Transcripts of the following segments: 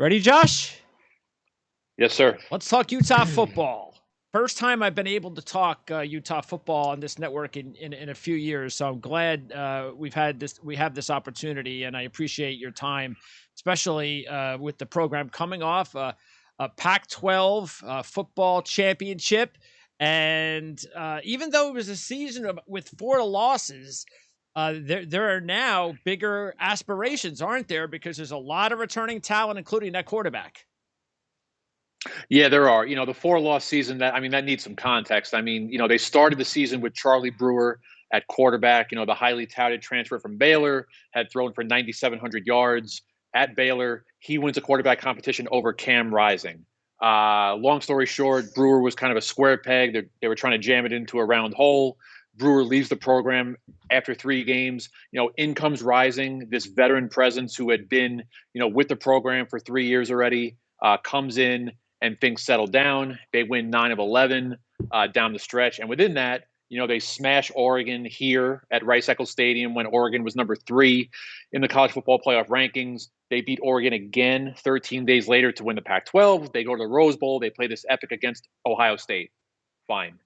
Ready, Josh? Yes, sir. Let's talk Utah football. First time I've been able to talk Utah football on this network in a few years, so I'm glad we have this opportunity, and I appreciate your time, especially with the program coming off a Pac-12 football championship, and even though it was a season with 4 losses. There are now bigger aspirations, aren't there? Because there's a lot of returning talent, including that quarterback. Yeah, there are. The 4-loss season, that needs some context. They started the season with Charlie Brewer at quarterback, the highly touted transfer from Baylor, had thrown for 9,700 yards at Baylor. He wins a quarterback competition over Cam Rising. Long story short, Brewer was kind of a square peg. They were trying to jam it into a round hole. Brewer leaves the program after 3 games. In comes Rising, this veteran presence who had been, with the program for 3 years already, comes in and things settle down. They win 9 of 11 down the stretch. And within that, they smash Oregon here at Rice-Eccles Stadium when Oregon was number 3 in the college football playoff rankings. They beat Oregon again 13 days later to win the Pac-12. They go to the Rose Bowl. They play this epic against Ohio State. Fine.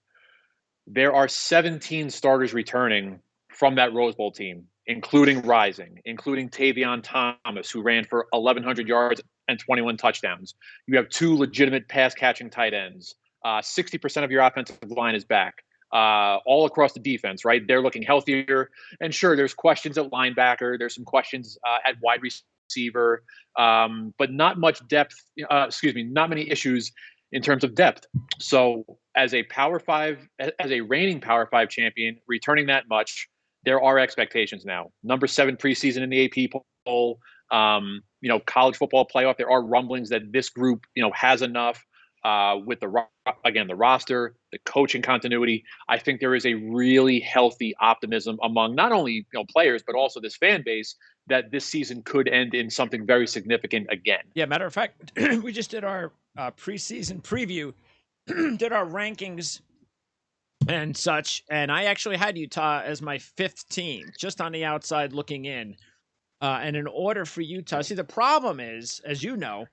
There are 17 starters returning from that Rose Bowl team, including Rising, including Tavion Thomas, who ran for 1,100 yards and 21 touchdowns. You have 2 legitimate pass-catching tight ends. 60% of your offensive line is back. All across the defense, right? They're looking healthier. And sure, there's questions at linebacker. There's some questions at wide receiver, but not much depth. Not many issues in terms of depth. So as a reigning Power 5 champion, returning that much, there are expectations now. Number 7 preseason in the AP poll. College football playoff. There are rumblings that this group, has enough with the roster, the coaching continuity. I think there is a really healthy optimism among not only players but also this fan base that this season could end in something very significant again. Yeah, matter of fact, we just did our preseason preview, did our rankings and such, and I actually had Utah as my 5th team, just on the outside looking in. And in order for Utah, see, the problem is, as you know,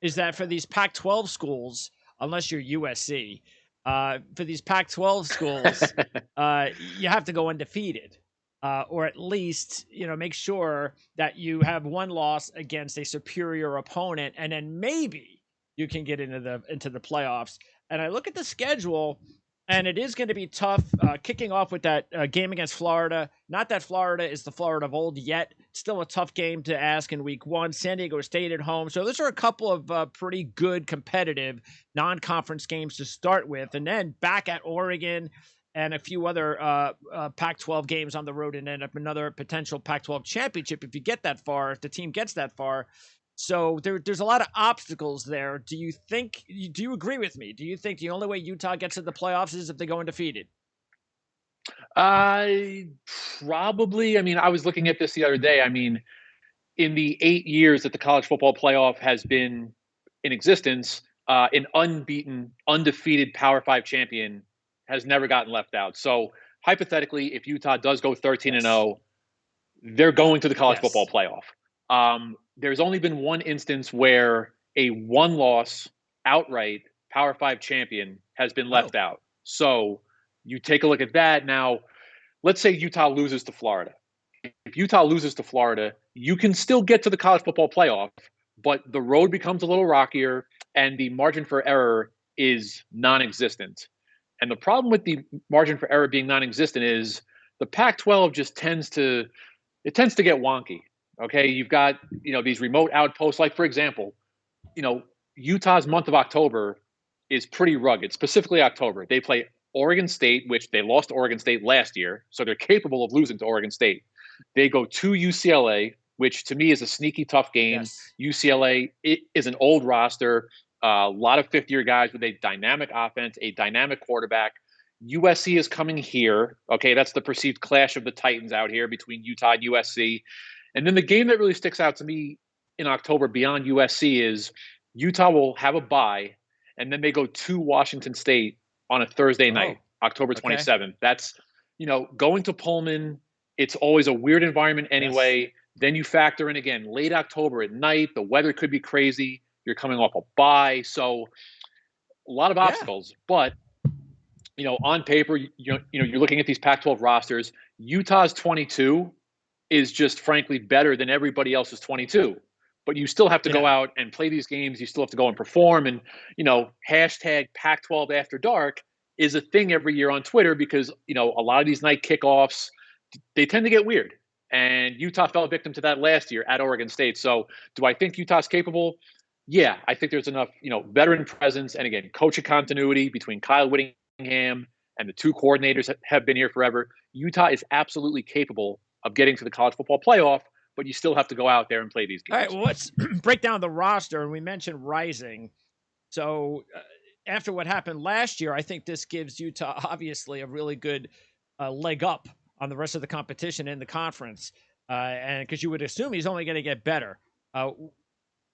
is that for these Pac-12 schools, unless you're USC, for these Pac-12 schools, you have to go undefeated, or at least make sure that you have 1 loss against a superior opponent, and then maybe you can get into the playoffs. And I look at the schedule, and it is going to be tough, kicking off with that game against Florida. Not that Florida is the Florida of old yet. Still a tough game to ask in week 1. San Diego State at home. So those are a couple of pretty good competitive non-conference games to start with. And then back at Oregon and a few other Pac-12 games on the road, and end up another potential Pac-12 championship if you get that far, if the team gets that far. So there's a lot of obstacles there. Do you agree with me? Do you think the only way Utah gets to the playoffs is if they go undefeated? Probably. I was looking at this the other day. In the 8 years that the college football playoff has been in existence, an unbeaten, undefeated Power 5 champion has never gotten left out. So hypothetically, if Utah does go 13-0, they're going to the college football playoff. There's only been one instance where a 1-loss outright Power 5 champion has been left out. So you take a look at that. Now, let's say Utah loses to Florida. If Utah loses to Florida, you can still get to the college football playoff, but the road becomes a little rockier and the margin for error is non-existent. And the problem with the margin for error being non-existent is the Pac-12 just tends to get wonky. Okay, you've got these remote outposts. Like, for example, Utah's month of October is pretty rugged. Specifically, October, they play Oregon State, which they lost to Oregon State last year, so they're capable of losing to Oregon State. They go to UCLA, which to me is a sneaky tough game. Yes. UCLA is an old roster, a lot of 5th-year guys with a dynamic offense, a dynamic quarterback. USC is coming here. Okay, that's the perceived clash of the Titans out here between Utah and USC. And then the game that really sticks out to me in October beyond USC is Utah will have a bye, and then they go to Washington State on a Thursday night, October 27th. That's, going to Pullman. It's always a weird environment anyway. Yes. Then you factor in again, late October at night, the weather could be crazy. You're coming off a bye. So a lot of Yeah. obstacles, but on paper, you're looking at these Pac-12 rosters. Utah's 22 is just frankly better than everybody else's 22. But you still have to go Yeah. out and play these games. You still have to go and perform. And hashtag Pac-12 After Dark is a thing every year on Twitter because a lot of these night kickoffs, they tend to get weird. And Utah fell victim to that last year at Oregon State. So do I think Utah's capable? Yeah, I think there's enough, veteran presence and again, coaching continuity between Kyle Whittingham and the two coordinators that have been here forever. Utah is absolutely capable of getting to the college football playoff, but you still have to go out there and play these games. All right, well, let's break down the roster. And we mentioned Rising. So after what happened last year, I think this gives Utah obviously a really good leg up on the rest of the competition in the conference. And because you would assume he's only going to get better.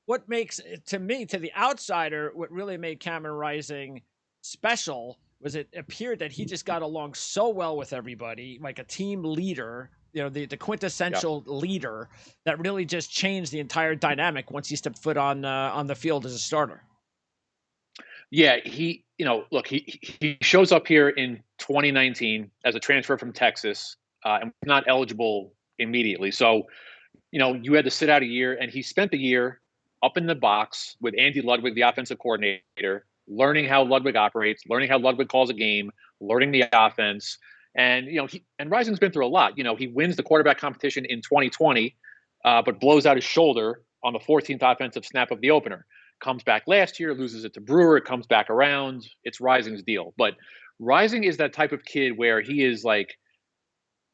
What makes, to me, to the outsider, what really made Cameron Rising special was it appeared that he just got along so well with everybody, like a team leader, the quintessential leader that really just changed the entire dynamic once he stepped foot on the field as a starter. Yeah, look, he shows up here in 2019 as a transfer from Texas and was not eligible immediately. So, you had to sit out a year, and he spent the year up in the box with Andy Ludwig, the offensive coordinator, learning how Ludwig operates, learning how Ludwig calls a game, learning the offense. And, Rising's been through a lot. He wins the quarterback competition in 2020, but blows out his shoulder on the 14th offensive snap of the opener. Comes back last year, loses it to Brewer. It comes back around. It's Rising's deal. But Rising is that type of kid where he is like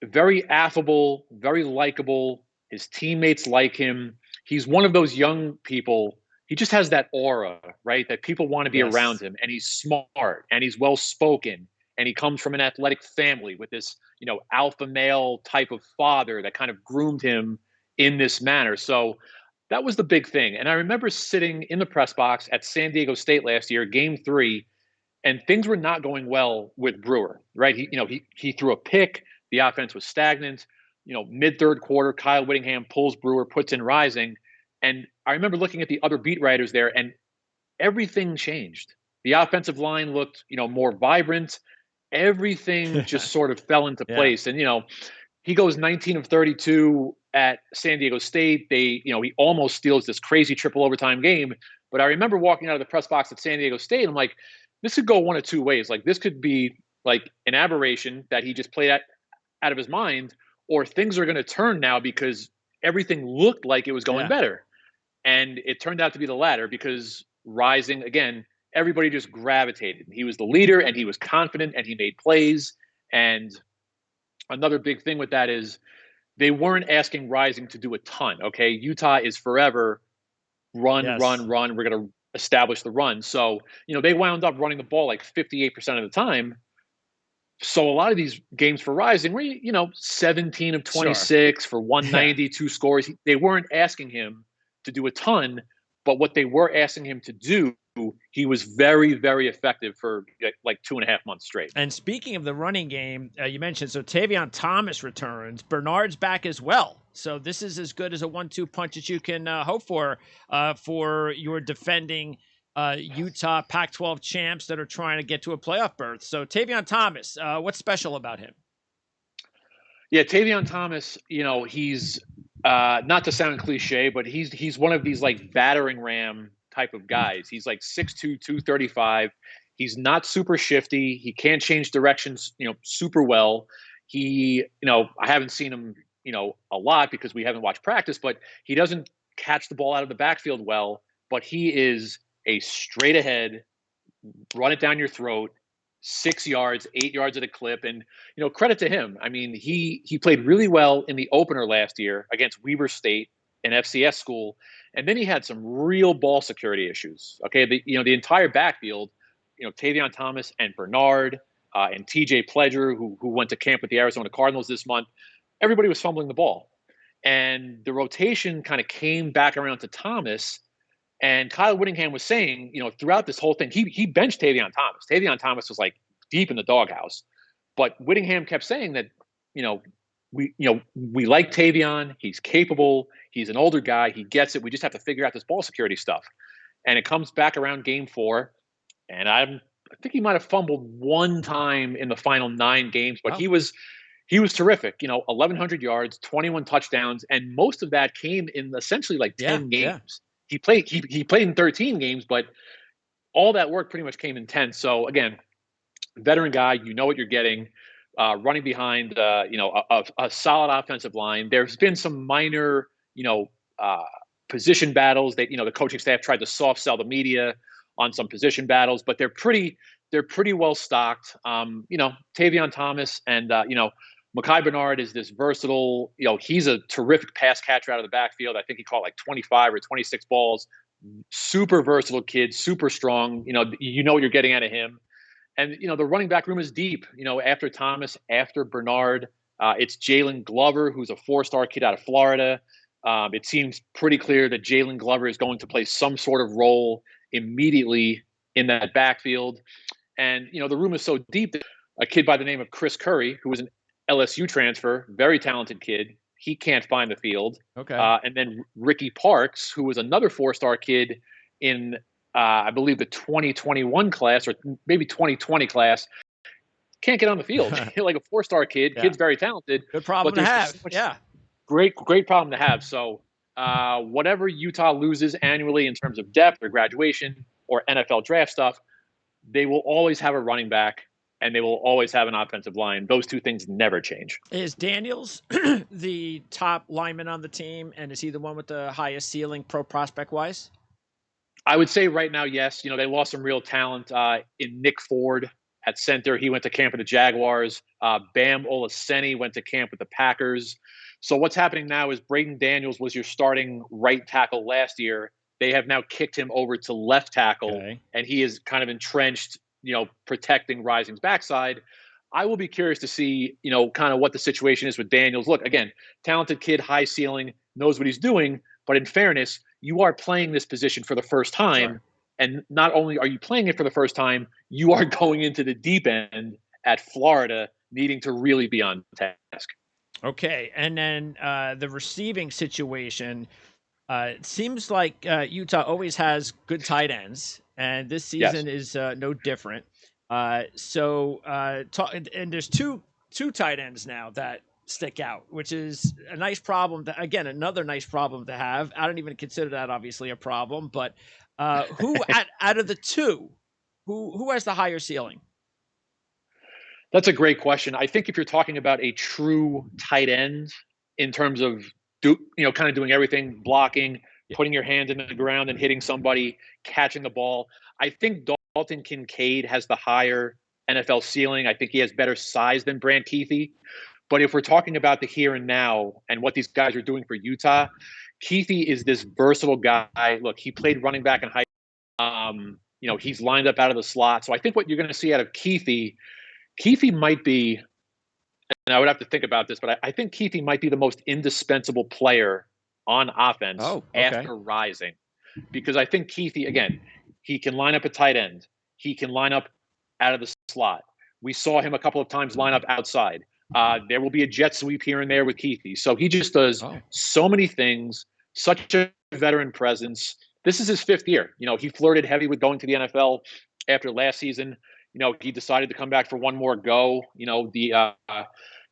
very affable, very likable. His teammates like him. He's one of those young people. He just has that aura, right? That people want to be around him. And he's smart and he's well spoken. And he comes from an athletic family with this, alpha male type of father that kind of groomed him in this manner. So that was the big thing. And I remember sitting in the press box at San Diego State last year, game 3, and things were not going well with Brewer, right? He threw a pick. The offense was stagnant. Mid-third quarter, Kyle Whittingham pulls Brewer, puts in Rising. And I remember looking at the other beat writers there, and everything changed. The offensive line looked, more vibrant. Everything just sort of fell into place. And, he goes 19 of 32 at San Diego State. He almost steals this crazy triple overtime game. But I remember walking out of the press box at San Diego State. I'm like, this could go one of two ways. Like, this could be like an aberration that he just played out of his mind, or things are going to turn now because everything looked like it was going better. And it turned out to be the latter because Rising, again, everybody just gravitated. He was the leader and he was confident and he made plays. And another big thing with that is they weren't asking Rising to do a ton. Okay. Utah is forever run. We're going to establish the run. So, they wound up running the ball like 58% of the time. So a lot of these games for Rising were, 17 of 26 for 192 scores. They weren't asking him to do a ton, but what they were asking him to do, he was very, very effective for like 2.5 months straight. And speaking of the running game, you mentioned, so Tavion Thomas returns. Bernard's back as well. So this is as good as a 1-2 punch as you can hope for your defending Utah Pac-12 champs that are trying to get to a playoff berth. So Tavion Thomas, what's special about him? Yeah, Tavion Thomas, he's not to sound cliche, but he's one of these like battering ram type of guys. He's like 6'2", 235. He's not super shifty. He can't change directions, super well. He, I haven't seen him, a lot because we haven't watched practice, but he doesn't catch the ball out of the backfield well, but he is a straight ahead, run it down your throat, 6 yards, 8 yards at a clip. And, credit to him. I mean, he played really well in the opener last year against Weber State, an FCS school. And then he had some real ball security issues. Okay. The entire backfield, Tavion Thomas and Bernard and TJ Pledger, who went to camp with the Arizona Cardinals this month, everybody was fumbling the ball. And the rotation kind of came back around to Thomas. And Kyle Whittingham was saying, throughout this whole thing, he benched Tavion Thomas. Tavion Thomas was like deep in the doghouse. But Whittingham kept saying that, we like Tavion. He's capable. He's an older guy. He gets it. We just have to figure out this ball security stuff. And it comes back around game 4, and I think he might have fumbled one time in the final 9 games, but he was terrific. 1,100 yards, 21 touchdowns, and most of that came in essentially like 10 games. Yeah. He played in 13 games, but all that work pretty much came in 10. So again, veteran guy, you know what you're getting. Running behind, a solid offensive line. There's been some minor, position battles that the coaching staff tried to soft sell the media on some position battles, but they're pretty well stocked. Tavion Thomas and Mekhi Bernard is this versatile. He's a terrific pass catcher out of the backfield. I think he caught like 25 or 26 balls. Super versatile kid, super strong. You know what you're getting out of him. And, the running back room is deep. After Thomas, after Bernard, it's Jalen Glover, who's a 4-star kid out of Florida. It seems pretty clear that Jalen Glover is going to play some sort of role immediately in that backfield. And, the room is so deep that a kid by the name of Chris Curry, who was an LSU transfer, very talented kid, he can't find the field. Okay. And then Ricky Parks, who was another 4-star kid in I believe the 2021 class or maybe 2020 class, can't get on the field. Like a 4-star kid, kid's very talented. Good problem to have. Great problem to have. So whatever Utah loses annually in terms of depth or graduation or NFL draft stuff, they will always have a running back and they will always have an offensive line. Those two things never change. Is Daniels the top lineman on the team, and is he the one with the highest ceiling pro prospect-wise? I would say right now, yes. They lost some real talent in Nick Ford at center. He went to camp with the Jaguars. Bam Olaseni went to camp with the Packers. So what's happening now is Braden Daniels was your starting right tackle last year. They have now kicked him over to left tackle, and he is kind of entrenched, protecting Rising's backside. I will be curious to see, kind of what the situation is with Daniels. Look, again, talented kid, high ceiling, knows what he's doing. But in fairness, you are playing this position for the first time. Sure. And not only are you playing it for the first time, you are going into the deep end at Florida, needing to really be on task. Okay. And then the receiving situation, it seems like Utah always has good tight ends, and this season is no different. And there's two tight ends now that stick out, which is a nice problem. Another nice problem to have. I don't even consider that obviously a problem, but who out of the two, who has the higher ceiling? That's a great question. I think if you're talking about a true tight end in terms of kind of doing everything, blocking, putting your hand in the ground and hitting somebody, catching the ball, I think Dalton Kincaid has the higher NFL ceiling. I think he has better size than Brant Kuithe. But if we're talking about the here and now and what these guys are doing for Utah, Kuithe is this versatile guy. Look, he played running back in high school. He's lined up out of the slot. So I think what you're going to see out of Kuithe might be, and I would have to think about this, but I think Kuithe might be the most indispensable player on offense after Rising. Because I think Kuithe, again, he can line up a tight end. He can line up out of the slot. We saw him a couple of times line up outside. There will be a jet sweep here and there with Kuithe. So he just does so many things, such a veteran presence. This is his 5th year. He flirted heavy with going to the NFL after last season. He decided to come back for one more go. The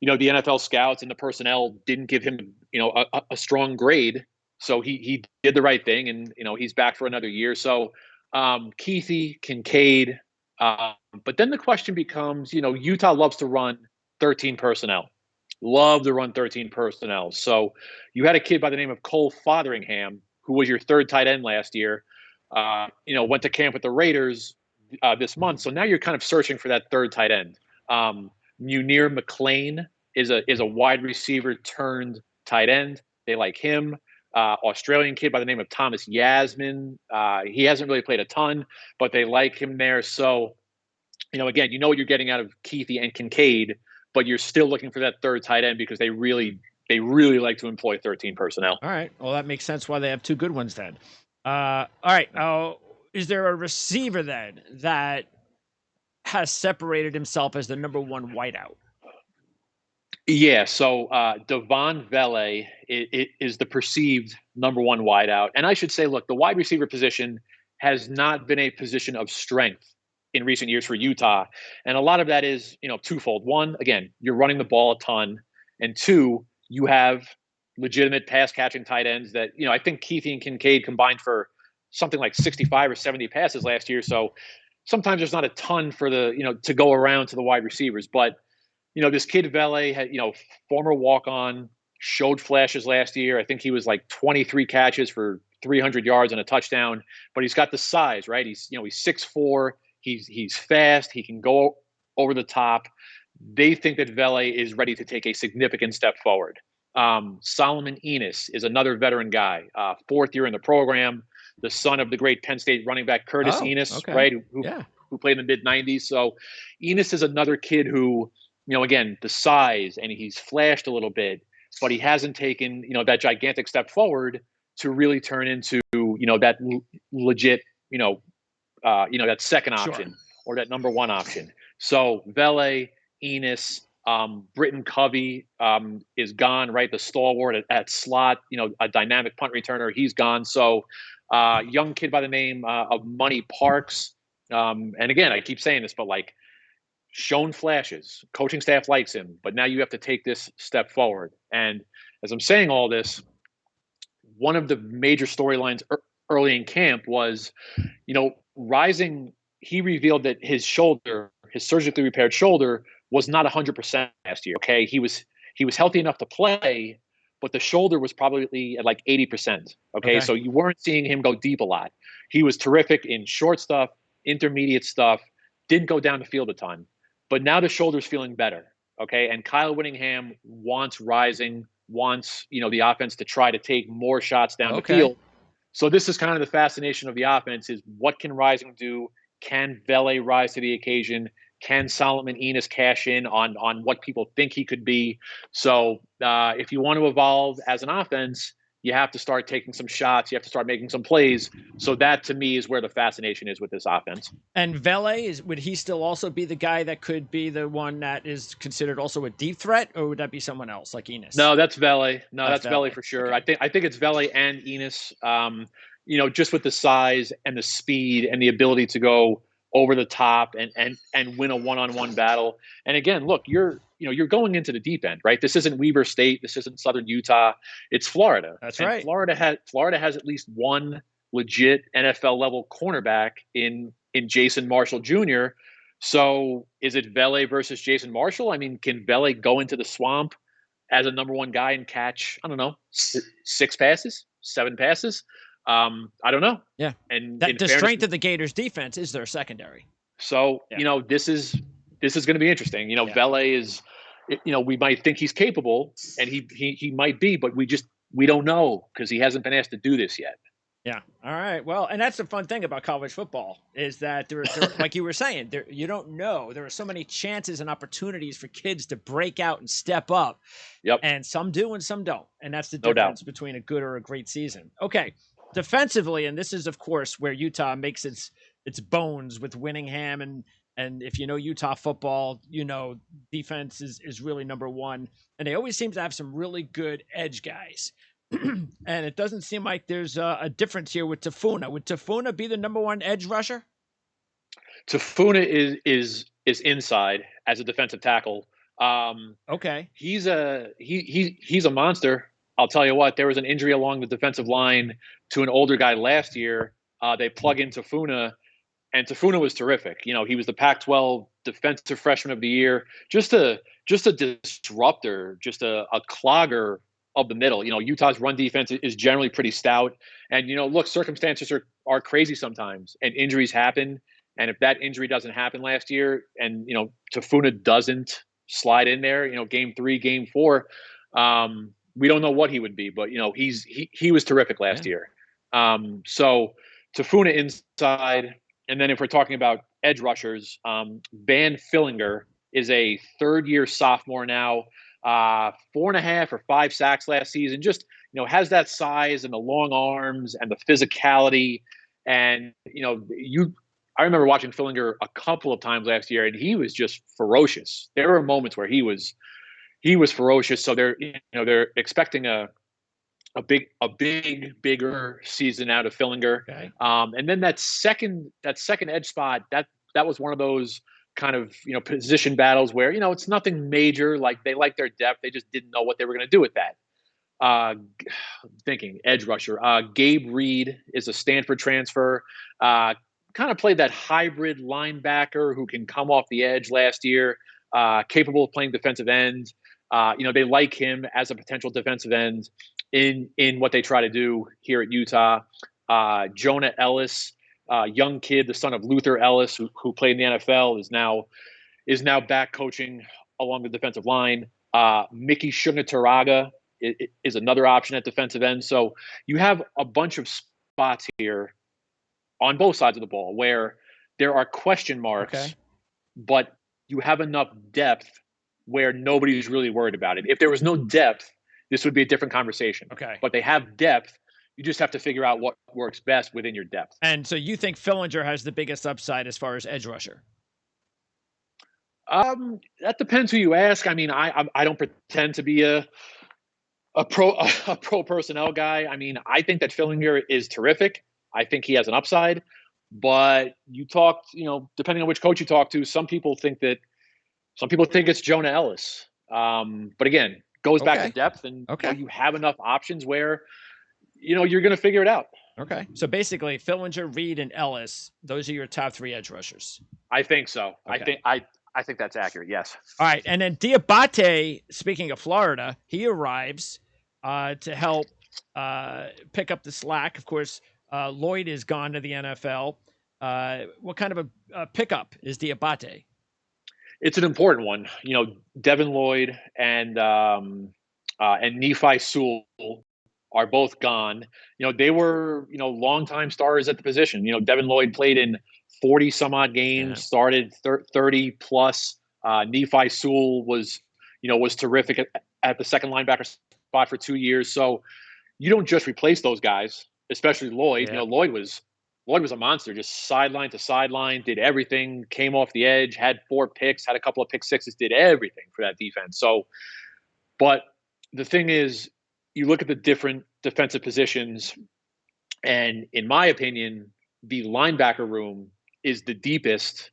NFL scouts and the personnel didn't give him, a strong grade. So he did the right thing, and, he's back for another year. So Kuithe, Kincaid. But then the question becomes, Utah loves to run 13 personnel. Love to run 13 personnel. So you had a kid by the name of Cole Fotheringham, who was your 3rd tight end last year, went to camp with the Raiders this month. So now you're kind of searching for that 3rd tight end. Munir McClain is a wide receiver turned tight end. They like him. Australian kid by the name of Thomas Yasmin. He hasn't really played a ton, but they like him there. So, again, what you're getting out of Kuithe and Kincaid, but you're still looking for that 3rd tight end because they really like to employ 13 personnel. All right. Well, that makes sense why they have 2 good ones then. All right. Is there a receiver then that has separated himself as the number 1 whiteout? Yeah, so Devon Vele is the perceived number one wideout. And I should say, look, the wide receiver position has not been a position of strength in recent years for Utah. And a lot of that is, twofold. One, again, you're running the ball a ton. And two, you have legitimate pass catching tight ends that, I think Keithy and Kincaid combined for something like 65 or 70 passes last year. So sometimes there's not a ton for to go around to the wide receivers. But this kid Vele had, former walk-on, showed flashes last year. I think he was like 23 catches for 300 yards and a touchdown, but he's got the size, right? He's 6'4", he's fast, he can go over the top. They think that Vele is ready to take a significant step forward. Solomon Enos is another veteran guy, fourth year in the program, the son of the great Penn State running back Curtis Enos, okay. right? Who played in the mid 90s. So Enos is another kid who, again, the size, and he's flashed a little bit, but he hasn't taken, that gigantic step forward to really turn into, that legit, that second option or that number one option. So Vele, Enos, Britton Covey is gone, right? The stalwart at slot, a dynamic punt returner, he's gone. So young kid by the name of Money Parks. And again, I keep saying this, but like, shown flashes, coaching staff likes him, but now you have to take this step forward. And as I'm saying all this, one of the major storylines early in camp was, Rising, he revealed that his shoulder, his surgically repaired shoulder, was not 100% last year. Okay, he was healthy enough to play, but the shoulder was probably at like 80%. Okay, so you weren't seeing him go deep a lot. He was terrific in short stuff, intermediate stuff, didn't go down the field a ton. But now the shoulder's feeling better. Okay. And Kyle Whittingham wants Rising, wants, the offense to try to take more shots down the field. So this is kind of the fascination of the offense is what can Rising do? Can Vele rise to the occasion? Can Solomon Enos cash in on what people think he could be? So if you want to evolve as an offense, you have to start taking some shots. You have to start making some plays. So that, to me, is where the fascination is with this offense. And Vele, would he still also be the guy that could be the one that is considered also a deep threat, or would that be someone else like Enos? No, that's Vele. No, that's Vele for sure. Okay. I think it's Vele and Enos. Just with the size and the speed and the ability to go over the top and win a one-on-one battle. And again, look, you're going into the deep end, right? This isn't Weber State. This isn't Southern Utah. It's Florida. That's right. Florida has at least one legit NFL level cornerback in Jason Marshall Jr. So is it Vele versus Jason Marshall? I mean, can Vele go into the swamp as a number one guy and catch, I don't know, 6 passes, 7 passes? I don't know. Yeah. And the strength of the Gators defense is their secondary. So, this is going to be interesting. Vele is, we might think he's capable, and he might be, but we don't know because he hasn't been asked to do this yet. Yeah. All right. Well, and that's the fun thing about college football is that there like you were saying, you don't know. There are so many chances and opportunities for kids to break out and step up. Yep. And some do and some don't. And that's the difference between a good or a great season. Okay. Defensively, and this is, of course, where Utah makes its bones with Whittingham. And if you know Utah football, defense is really number one. And they always seem to have some really good edge guys. And it doesn't seem like there's a difference here with Tafuna. Would Tafuna be the number one edge rusher? Tafuna is inside as a defensive tackle. Okay. He's a monster. I'll tell you what, there was an injury along the defensive line to an older guy last year. They plug in Tafuna, and Tafuna was terrific. He was the Pac-12 Defensive Freshman of the Year. Just a disruptor, just a clogger of the middle. Utah's run defense is generally pretty stout. And, look, circumstances are crazy sometimes, and injuries happen. And if that injury doesn't happen last year and, Tafuna doesn't slide in there, game 3, game 4, we don't know what he would be, but he was terrific last year. So Tafuna inside, and then if we're talking about edge rushers, Van Fillinger is a third-year sophomore now, 4.5 or 5 sacks last season. Just has that size and the long arms and the physicality, and I remember watching Fillinger a couple of times last year, and he was just ferocious. There were moments where he was he was ferocious. So they're expecting a bigger season out of Fillinger. Okay. And then that second edge spot, that was one of those kind of position battles where it's nothing major. Like they like their depth, they just didn't know what they were going to do with that. Thinking edge rusher. Gabe Reed is a Stanford transfer. Kind of played that hybrid linebacker who can come off the edge last year. Capable of playing defensive end. They like him as a potential defensive end in what they try to do here at Utah. Jonah Ellis, young kid, the son of Luther Ellis, who played in the NFL, is now back coaching along the defensive line. Mickey Shungataraga is another option at defensive end. So you have a bunch of spots here on both sides of the ball where there are question marks, but you have enough depth where nobody's really worried about it. If there was no depth, this would be a different conversation. Okay. But they have depth. You just have to figure out what works best within your depth. And so you think Fillinger has the biggest upside as far as edge rusher? That depends who you ask. I mean, I don't pretend to be a pro personnel guy. I mean, I think that Fillinger is terrific. I think he has an upside. But you talked, depending on which coach you talk to, some people think it's Jonah Ellis. But again, goes back to depth, and you have enough options where you're going to figure it out. Okay. So basically, Fillinger, Reed, and Ellis, those are your top three edge rushers. I think so. Okay. I think that's accurate. Yes. All right. And then Diabate, speaking of Florida, he arrives to help pick up the slack. Of course, Lloyd is gone to the NFL. What kind of a pickup is Diabate? It's an important one. Devin Lloyd and Nephi Sewell are both gone. They were, longtime stars at the position. Devin Lloyd played in 40 some odd games, started 30 plus. Nephi Sewell was terrific at the second linebacker spot for 2 years. So you don't just replace those guys, especially Lloyd. Yeah. Lloyd was a monster, just sideline to sideline, did everything, came off the edge, had 4 picks, had a couple of pick sixes, did everything for that defense. So, but the thing is, you look at the different defensive positions, and in my opinion, the linebacker room is the deepest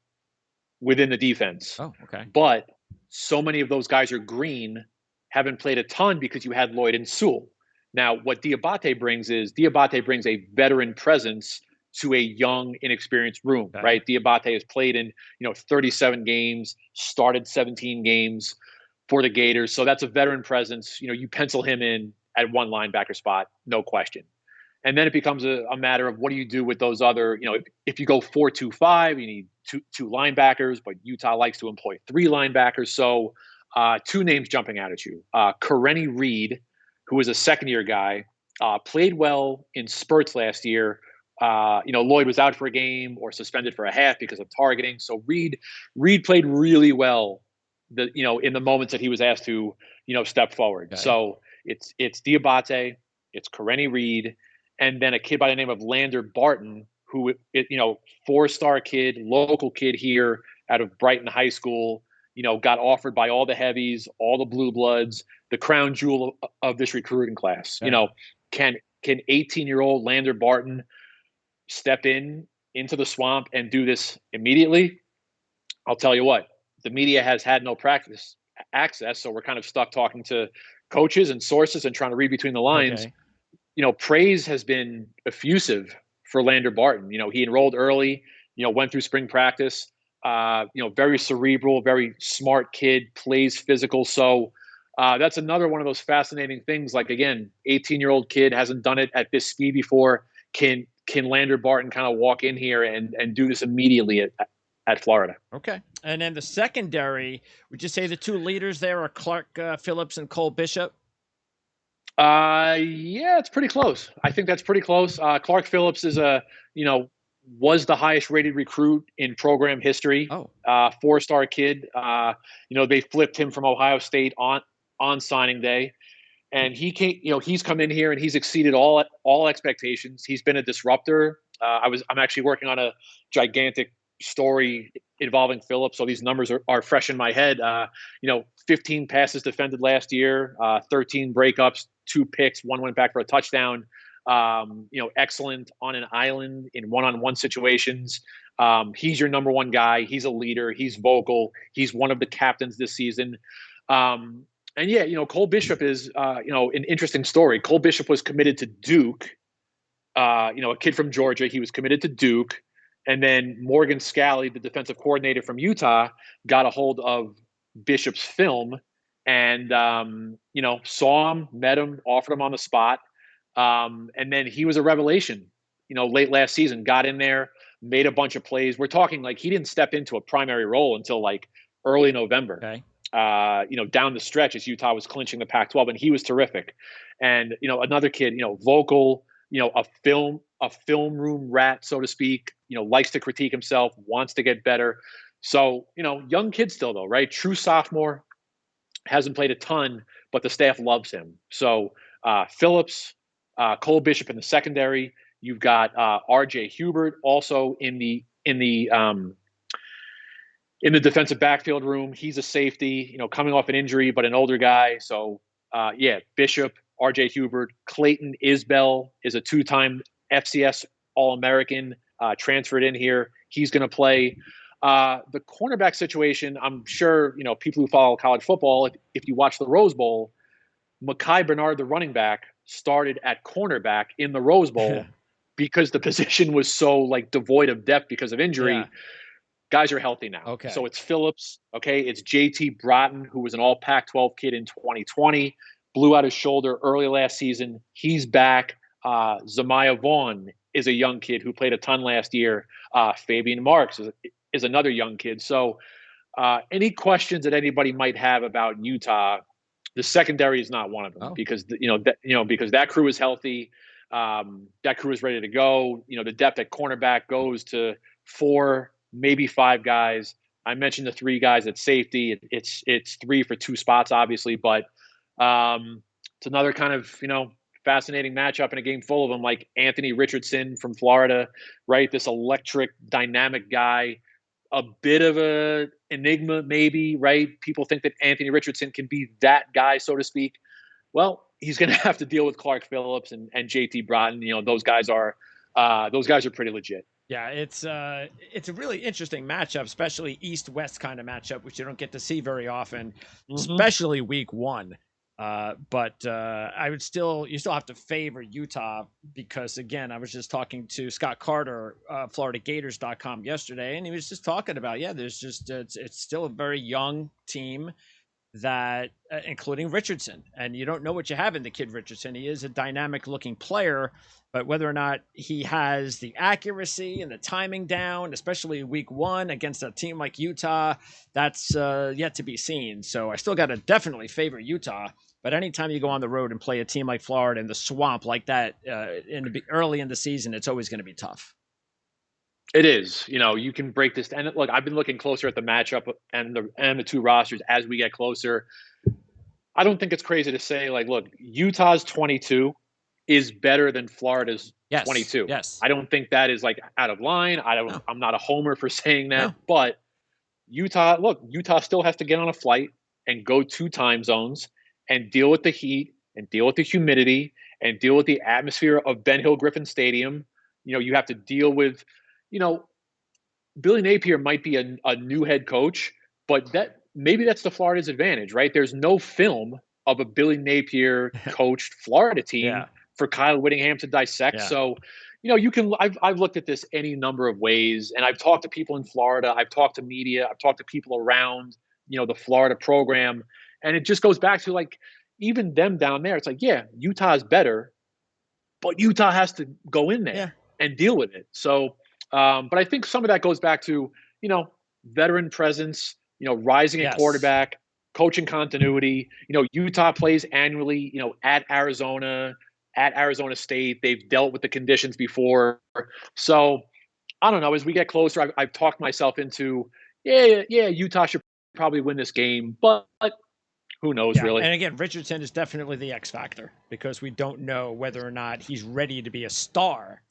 within the defense. Oh, okay. But so many of those guys are green, haven't played a ton because you had Lloyd and Sewell. Now, what Diabate brings a veteran presence to a young, inexperienced room, right? Diabate has played in, 37 games, started 17 games for the Gators. So that's a veteran presence. You pencil him in at one linebacker spot, no question. And then it becomes a matter of what do you do with those other, if you go 4-2-5, you need two linebackers, but Utah likes to employ 3 linebackers. So 2 names jumping out at you. Kareni Reed, who is a second-year guy, played well in spurts last year. Lloyd was out for a game or suspended for a half because of targeting. So Reed played really well, in the moments that he was asked to, step forward. Okay. So it's Diabate, it's Kareni Reed, and then a kid by the name of Lander Barton, who 4-star kid, local kid here out of Brighton High School. Got offered by all the heavies, all the blue bloods, the crown jewel of this recruiting class. Okay. Can 18-year-old Lander Barton step into the swamp and do this immediately? I'll tell you what, the media has had no practice access, so we're kind of stuck talking to coaches and sources and trying to read between the lines. Okay. Praise has been effusive for Lander Barton. He enrolled early, went through spring practice, very cerebral, very smart kid, plays physical. So that's another one of those fascinating things. Like, again, 18-year-old kid, hasn't done it at this speed before. Can Lander Barton kind of walk in here and do this immediately at Florida? Okay. And then the secondary, would you say the 2 leaders there are Clark Phillips and Cole Bishop? Yeah, it's pretty close. I think that's pretty close. Clark Phillips is was the highest rated recruit in program history. 4-star kid. They flipped him from Ohio State on signing day. And he came, he's come in here and he's exceeded all expectations. He's been a disruptor. I'm actually working on a gigantic story involving Phillips, so these numbers are fresh in my head. 15 passes defended last year, 13 breakups, 2 picks, 1 went back for a touchdown. Excellent on an island in one-on-one situations. He's your number one guy. He's a leader. He's vocal. He's one of the captains this season. Cole Bishop is, an interesting story. Cole Bishop was committed to Duke, a kid from Georgia. He was committed to Duke. And then Morgan Scalley, the defensive coordinator from Utah, got a hold of Bishop's film and, saw him, met him, offered him on the spot. And then he was a revelation, late last season, got in there, made a bunch of plays. We're talking like he didn't step into a primary role until like early November. Okay. Down the stretch as Utah was clinching the Pac-12, and he was terrific. And, another kid, vocal, a film room rat, so to speak, likes to critique himself, wants to get better. So, young kid still though, right? True sophomore, hasn't played a ton, but the staff loves him. So, Phillips, Cole Bishop in the secondary. You've got R.J. Hubert also in the defensive backfield room. He's a safety, coming off an injury, but an older guy. So, Bishop, R.J. Hubert, Clayton Isbell is a 2-time FCS All-American, transferred in here. He's going to play. The cornerback situation, I'm sure, people who follow college football, if you watch the Rose Bowl, Mekhi Bernard, the running back, started at cornerback in the Rose Bowl because the position was so devoid of depth because of injury. Yeah. Guys are healthy now. Okay. So it's Phillips. Okay. It's JT Broughton, who was an all Pac-12 kid in 2020, blew out his shoulder early last season. He's back. Zamiah Vaughn is a young kid who played a ton last year. Fabian Marks is another young kid. So any questions that anybody might have about Utah, the secondary is not one of them because that crew is healthy. That crew is ready to go. The depth at cornerback goes to 4, maybe 5 guys. I mentioned the 3 guys at safety. It's 3 for 2 spots, obviously, but it's another kind of fascinating matchup in a game full of them, like Anthony Richardson from Florida, right? This electric, dynamic guy. A bit of a enigma, maybe, right? People think that Anthony Richardson can be that guy, so to speak. Well, he's going to have to deal with Clark Phillips and JT Broughton. Those guys are pretty legit. Yeah, it's a really interesting matchup, especially East-West kind of matchup, which you don't get to see very often, especially week 1. But you still have to favor Utah because, again, I was just talking to Scott Carter, FloridaGators.com yesterday, and he was just talking about, it's still a very young team that, including Richardson, and you don't know what you have in the kid Richardson. He is a dynamic looking player, but whether or not he has the accuracy and the timing down, especially week 1 against a team like Utah, that's yet to be seen. So I still got to definitely favor Utah. But anytime you go on the road and play a team like Florida in the swamp like that early in the season, it's always going to be tough. It is. You can break this. And look, I've been looking closer at the matchup and the 2 rosters as we get closer. I don't think it's crazy to say, look, Utah's 22 is better than Florida's 22. Yes. I don't think that is out of line. I'm not a homer for saying that, but Utah still has to get on a flight and go 2 time zones and deal with the heat and deal with the humidity and deal with the atmosphere of Ben Hill Griffin Stadium. You have to deal with, Billy Napier might be a new head coach, but maybe that's the Florida's advantage, right? There's no film of a Billy Napier coached Florida team for Kyle Whittingham to dissect. Yeah. So, I've looked at this any number of ways, and I've talked to people in Florida. I've talked to media. I've talked to people around, the Florida program. And it just goes back to even them down there. It's Utah is better, but Utah has to go in there and deal with it. So, but I think some of that goes back to, veteran presence, rising at quarterback, coaching continuity. Utah plays annually, at Arizona State. They've dealt with the conditions before. So I don't know. As we get closer, I've talked myself into, Utah should probably win this game, but who knows, really? And again, Richardson is definitely the X factor because we don't know whether or not he's ready to be a star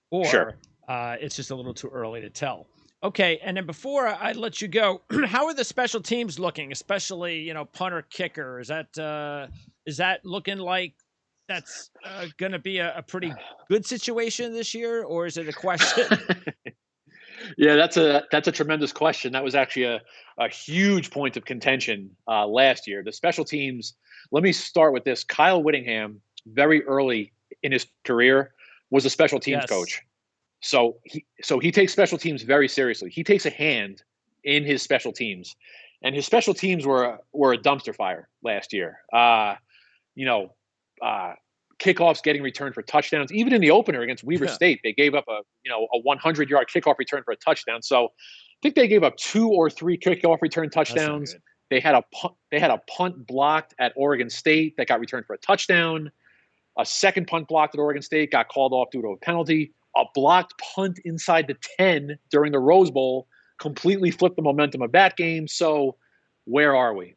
or it's just a little too early to tell. Okay, and then before I let you go, how are the special teams looking? Especially, punter, kicker. Is that looking like that's going to be a pretty good situation this year, or is it a question? Yeah, that's a tremendous question. That was actually a huge point of contention last year. The special teams. Let me start with this. Kyle Whittingham, very early in his career, was a special teams Yes. coach. So he takes special teams very seriously. He takes a hand in his special teams, and his special teams were a dumpster fire last year. You know, uh, Kickoffs getting returned for touchdowns. Even in the opener against Weber State, they gave up a 100-yard kickoff return for a touchdown. So I think they gave up 2 or 3 kickoff return That's not touchdowns. good. They had a punt blocked at Oregon State that got returned for a touchdown. A second punt blocked at Oregon State got called off due to a penalty. A blocked punt inside the 10 during the Rose Bowl completely flipped the momentum of that game. So where are we?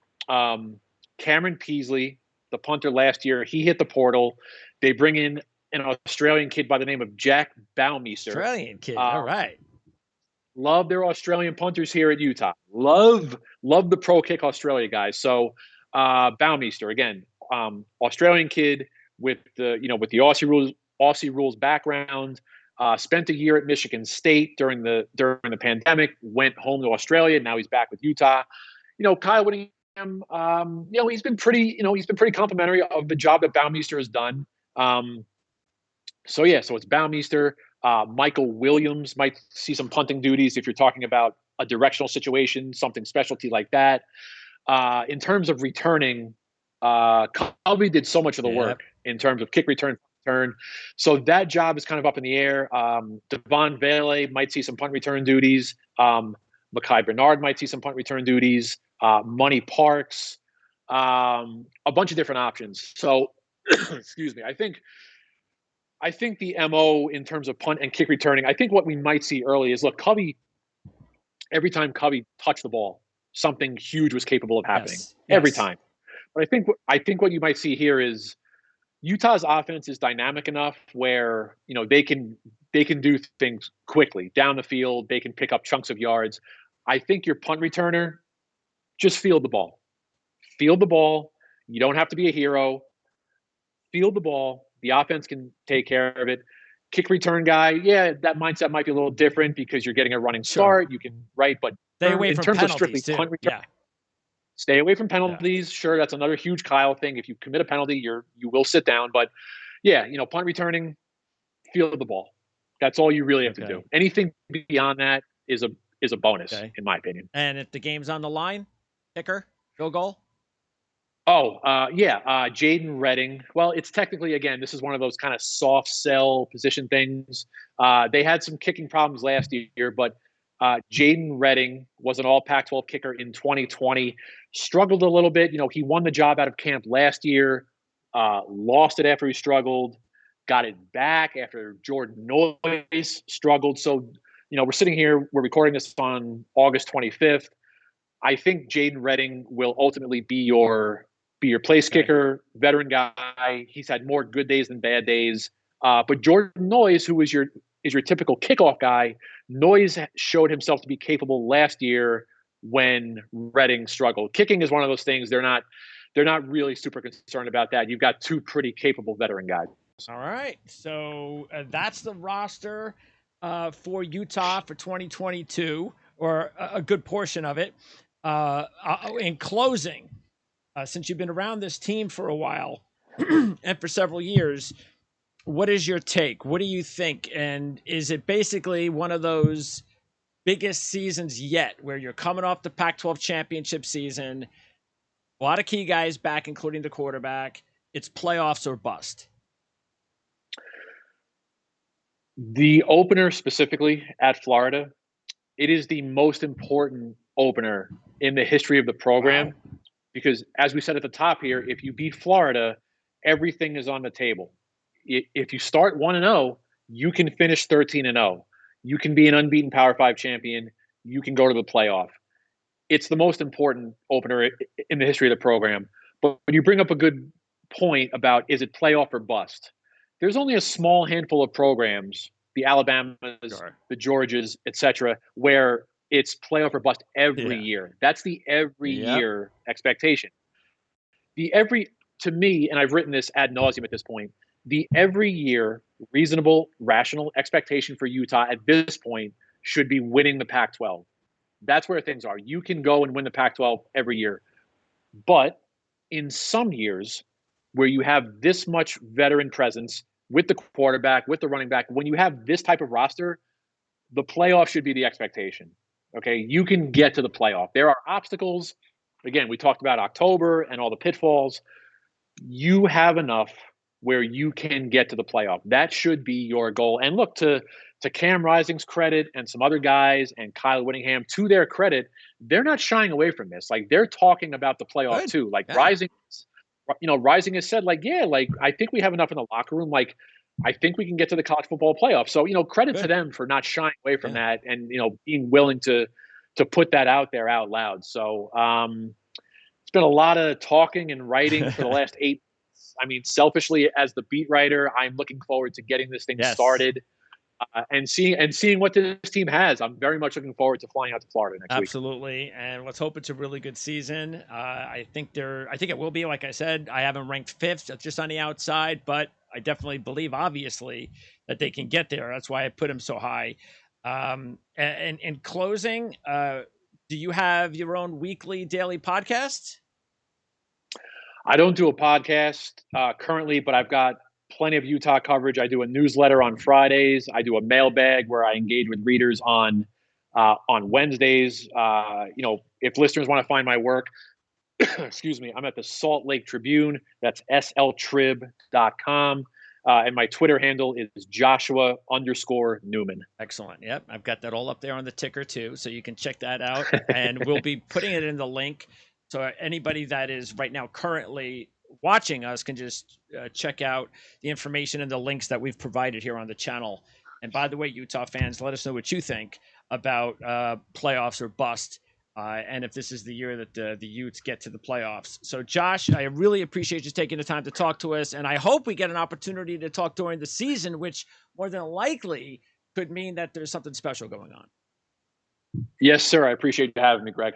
Cameron Peasley, the punter last year, he hit the portal. They bring in an Australian kid by the name of Jack Baumeister. Australian kid. All right. Love their Australian punters here at Utah. Love the Pro Kick Australia guys. So Baumeister again, Australian kid with the Aussie rules background. Spent a year at Michigan State during the pandemic. Went home to Australia. Now he's back with Utah. Kyle Whittingham. He's been pretty complimentary of the job that Baumeister has done. So it's Baumeister. Michael Williams might see some punting duties if you're talking about a directional situation, something specialty like that. In terms of returning, Covey did so much of the work in terms of kick return. So that job is kind of up in the air. Devon Vele might see some punt return duties. Mekhi Bernard might see some punt return duties. Money Parks, a bunch of different options. So, excuse me. I think the MO in terms of punt and kick returning, I think what we might see early is, look, Covey, every time Covey touched the ball, something huge was capable of happening. Yes. Every time. But I think what you might see here is Utah's offense is dynamic enough where, they can do things quickly down the field. They can pick up chunks of yards. I think your punt returner, just field the ball. Field the ball. You don't have to be a hero. Field the ball. The offense can take care of it. Kick return guy, that mindset might be a little different because you're getting a running start. You can, right? But stay away in from terms of strictly penalties, punt return, stay away from penalties. Sure, that's another huge Kyle thing. If you commit a penalty, you will sit down. But punt returning, field the ball. That's all you really have to do. Anything beyond that is a bonus, in my opinion. And if the game's on the line, kicker, field goal. Jaden Redding. Well, it's technically, again, this is one of those kind of soft sell position things. They had some kicking problems last year, but Jaden Redding was an all Pac-12 kicker in 2020. Struggled a little bit. He won the job out of camp last year, lost it after he struggled, got it back after Jordan Noyes struggled. So, we're sitting here, we're recording this on August 25th. I think Jaden Redding will ultimately be your place kicker, veteran guy. He's had more good days than bad days. But Jordan Noyes, who is your typical kickoff guy, Noyes showed himself to be capable last year when Redding struggled. Kicking is one of those things they're not really super concerned about that. You've got 2 pretty capable veteran guys. All right, so that's the roster for Utah for 2022, or a good portion of it. In closing, since you've been around this team for a while and for several years, what is your take? What do you think? And is it basically one of those biggest seasons yet where you're coming off the Pac-12 championship season, a lot of key guys back, including the quarterback, it's playoffs or bust? The opener specifically at Florida, it is the most important opener in the history of the program. Wow. Because as we said at the top here, if you beat Florida, everything is on the table. If you start 1-0, you can finish 13-0. You can be an unbeaten Power 5 champion. You can go to the playoff. It's the most important opener in the history of the program. But you bring up a good point about, is it playoff or bust? There's only a small handful of programs the Alabamas, Sure. the Georgias, etc., where it's playoff or bust every Yeah. year. That's the every Yep. year expectation. The every To me, and I've written this ad nauseum at this point, the every year reasonable, rational expectation for Utah at this point should be winning the Pac-12. That's where things are. You can go and win the Pac-12 every year, but in some years where you have this much veteran presence with the quarterback, with the running back, when you have this type of roster, the playoff should be the expectation. Okay, you can get to the playoff. There are obstacles. Again, we talked about October and all the pitfalls. You have enough where you can get to the playoff. That should be your goal. And look, to Cam Rising's credit and some other guys and Kyle Whittingham, to their credit, they're not shying away from this. Like, they're talking about the playoff Good. too. Like, Yeah. Rising has said, like, yeah, like, I think we have enough in the locker room. Like, I think we can get to the college football playoff. So, credit to Good. them for not shying away from Yeah. that and, being willing to put that out there out loud. So, it's been a lot of talking and writing for the last 8 months. I mean, selfishly, as the beat writer, I'm looking forward to getting this thing Yes. started and seeing what this team has. I'm very much looking forward to flying out to Florida next week. Absolutely, and let's hope it's a really good season. I think it will be. Like I said, I have them ranked 5th, just on the outside, but I definitely believe, obviously, that they can get there. That's why I put them so high. And in closing, do you have your own weekly, daily podcast? I don't do a podcast currently, but I've got plenty of Utah coverage. I do a newsletter on Fridays. I do a mailbag where I engage with readers on Wednesdays. If listeners want to find my work, excuse me, I'm at the Salt Lake Tribune. That's sltrib.com. And my Twitter handle is Joshua_Newman. Excellent. Yep. I've got that all up there on the ticker too. So you can check that out. And we'll be putting it in the link. So anybody that is right now currently watching us can just check out the information and the links that we've provided here on the channel. And by the way, Utah fans, let us know what you think about playoffs or bust. And if this is the year that the Utes get to the playoffs. So, Josh, I really appreciate you taking the time to talk to us. And I hope we get an opportunity to talk during the season, which more than likely could mean that there's something special going on. Yes, sir. I appreciate you having me, Greg.